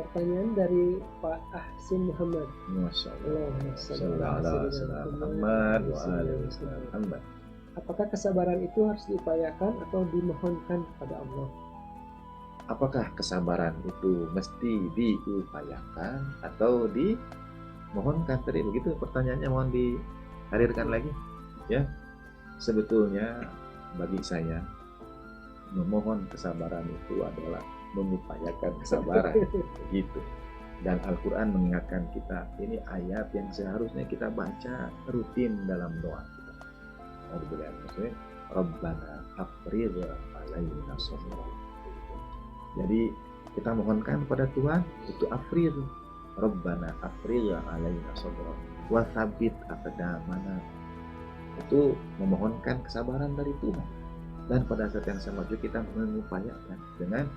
pertanyaan dari Pak Ahsin Muhammad. Masya Allah. Allahumma shalli Sallallahu ala alaihi sayyidina Muhammad wa Muhammad. alihi wasallam. Muhammad. Apakah kesabaran itu harus diupayakan atau dimohonkan kepada Allah? Apakah kesabaran itu mesti diupayakan atau dimohonkan? Tadi begitu pertanyaannya, mohon dihadirkan lagi. Ya, sebetulnya bagi saya memohon kesabaran itu adalah mengupayakan kesabaran. Begitu. Dan Al-Quran mengingatkan kita, ini ayat yang seharusnya kita baca rutin dalam doa kita. Maksudnya, Rabbana afrigh alaina sabra. Jadi kita mohonkan pada Tuhan itu afrigh, Rabbana afrigh alaina sabra wa tsabbit aqdamana. Itu memohonkan kesabaran dari Tuhan. Dan pada saat yang sama juga kita mengupayakan dengan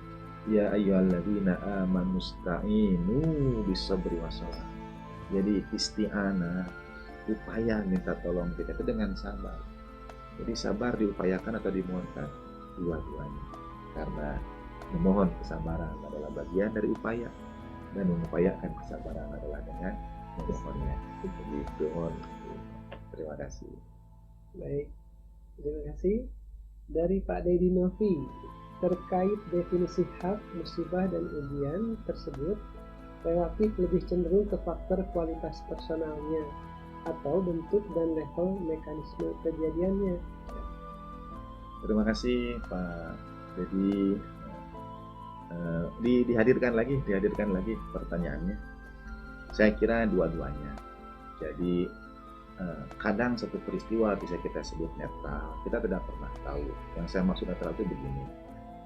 ya ayyuhalladzina amanu sta'inu bis-sabri was-shalah. Jadi isti'anah, upaya minta tolong kita itu dengan sabar. Jadi sabar diupayakan atau dimohonkan, dua-duanya. Karena memohon kesabaran adalah bagian dari upaya, dan mengupayakan kesabaran adalah dengan memohonnya. Begitu. Terima kasih. Baik, terima kasih. Dari Pak Dedi Novi, terkait definisi hak, musibah, dan ujian tersebut relatif lebih cenderung ke faktor kualitas personalnya atau bentuk dan level mekanisme kejadiannya. Terima kasih Pak Dedi. Dihadirkan lagi pertanyaannya. Saya kira dua-duanya. Jadi kadang satu peristiwa bisa kita sebut netral, kita tidak pernah tahu. Yang saya maksud netral itu begini,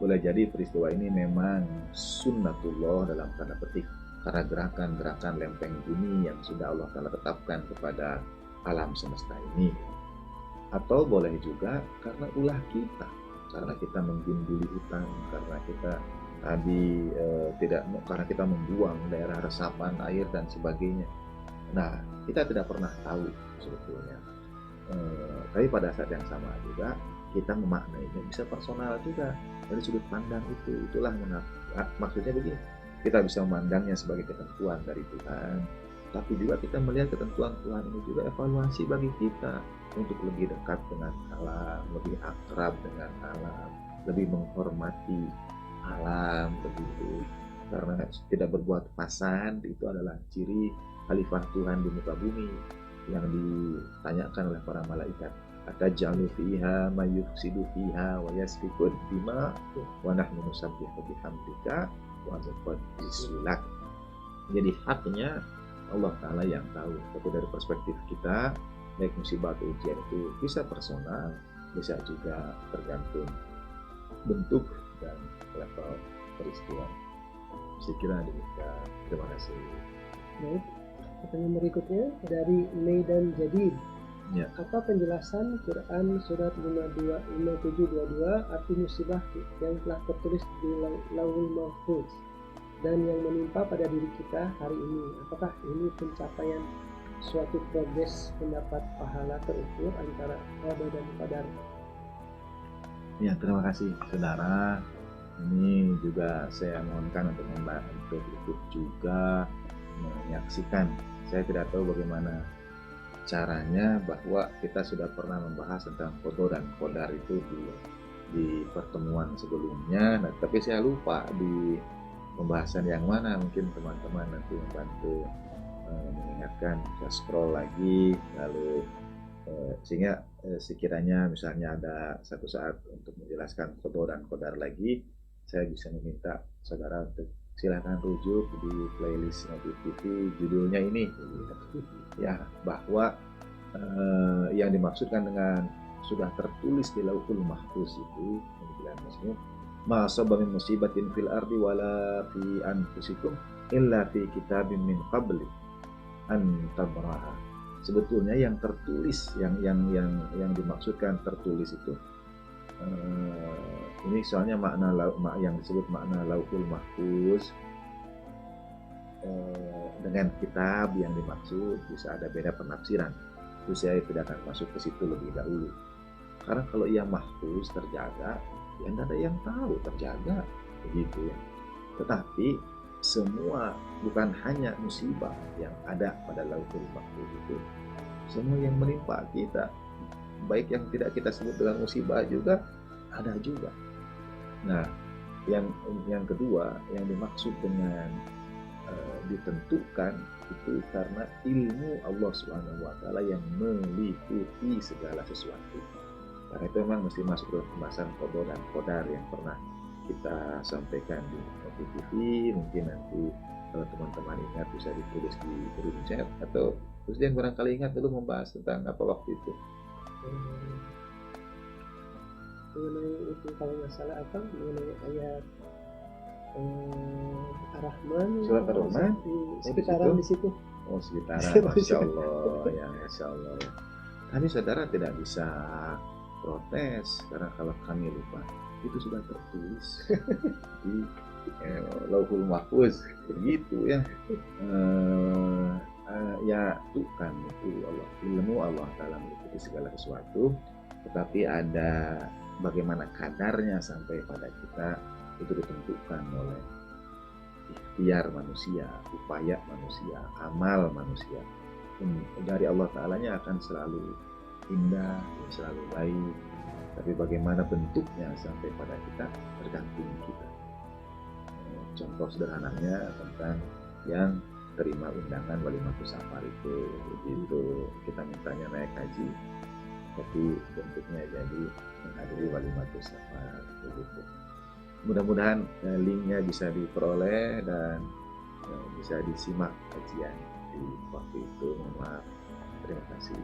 boleh jadi peristiwa ini memang sunnatullah dalam tanda petik, karena gerakan-gerakan lempeng bumi yang sudah Allah Ta'ala tetapkan kepada alam semesta ini. Atau boleh juga karena ulah kita, karena kita menggunduli hutan, karena kita tadi karena kita membuang daerah resapan air dan sebagainya. Nah, kita tidak pernah tahu sebetulnya. Tapi pada saat yang sama juga kita memaknainya bisa personal juga dari sudut pandang itu. Itulah mengapa maksudnya begini, kita bisa memandangnya sebagai ketentuan dari Tuhan, tapi juga kita melihat ketentuan Tuhan ini juga evaluasi bagi kita untuk lebih dekat dengan alam, lebih akrab dengan alam, lebih menghormati alam, begitu. Karena tidak berbuat pasan itu adalah ciri khalifah Tuhan di muka bumi, yang ditanyakan oleh para malaikat, atajalu fiha may yufsidu fiha wa yasfiku dima wa nahnu nusabbihu bihamdika wa nuqaddisu lak. Jadi haknya Allah Ta'ala yang tahu. Tapi dari perspektif kita, baik musibah atau ujian itu bisa personal, bisa juga tergantung bentuk dan level peristiwa. Saya kira demikian. Terima kasih. Baik, pertanyaan berikutnya dari Maidan Jadid. Ya. Apa penjelasan Quran surat 5722 arti musibah yang telah tertulis di Lauhul Mahfuz dan yang menimpa pada diri kita hari ini? Apakah ini pencapaian suatu progres mendapat pahala terukur antara qada dan qadar? Ya, terima kasih saudara. Ini juga saya mohonkan untuk ikut juga menyaksikan. Saya tidak tahu bagaimana caranya, bahwa kita sudah pernah membahas tentang qada dan qadar itu di pertemuan sebelumnya. Nah, tapi saya lupa di pembahasan yang mana. Mungkin teman-teman nanti membantu mengingatkan, bisa scroll lagi, lalu sehingga sekiranya misalnya ada satu saat untuk menjelaskan qada dan qadar lagi, saya bisa meminta saudara untuk silakan rujuk di playlist Motif TV, judulnya ini ya, bahwa yang dimaksudkan dengan sudah tertulis di Lauhul Mahfuz itu, maksudnya ma asaba min musibatin fil ardi wala fi anfusikum illa fi kitabim min qabli an tabraha. Sebetulnya yang tertulis, yang dimaksudkan tertulis itu ini soalnya makna yang disebut makna Lauhul Mahfuz dengan kitab yang dimaksud bisa ada beda penafsiran. Itu saya tidak akan masuk ke situ lebih dahulu. Karena kalau yang mahfuz terjaga, ya tidak ada yang tahu terjaga, begitu ya. Tetapi semua, bukan hanya musibah yang ada pada Lauhul Mahfuz itu, semua yang menimpa kita, baik yang tidak kita sebut dengan musibah juga ada juga. Nah, yang kedua yang dimaksud dengan ditentukan itu karena ilmu Allah Subhanahu wa taala yang meliputi segala sesuatu. Karena itu memang mesti masuk dalam pembahasan qada dan qadar yang pernah kita sampaikan di TV. Mungkin nanti kalau teman-teman ingat bisa ditulis di room chat, atau terus yang barangkali ingat dulu membahas tentang apa waktu itu. Mengenai itu kalau nggak salah apa, mengenai ayat Ar-Rahman, Surat Ar-Rahman di sekitaran di situ. Oh, sekitaran. Masya Allah ya, Masya Allah ya. Kami saudara tidak bisa protes karena kalau kami lupa, itu sudah tertulis di Lauhul Mahfuz begitu ya. Ya bukan itu Allah, ilmu Allah Ta'ala meliputi segala sesuatu, tetapi ada bagaimana kadarnya sampai pada kita itu ditentukan oleh ikhtiar manusia, upaya manusia, amal manusia. Dari Allah Ta'alanya akan selalu indah, selalu baik, tapi bagaimana bentuknya sampai pada kita tergantung kita. Contoh sederhananya tentang yang terima undangan Walimatus Safar itu, begitu kita mintanya naik haji, tapi bentuknya jadi menghadiri Walimatus Safar, begitu. Mudah-mudahan linknya bisa diperoleh dan bisa disimak kajian di waktu itu. Mohon maaf. Terima kasih.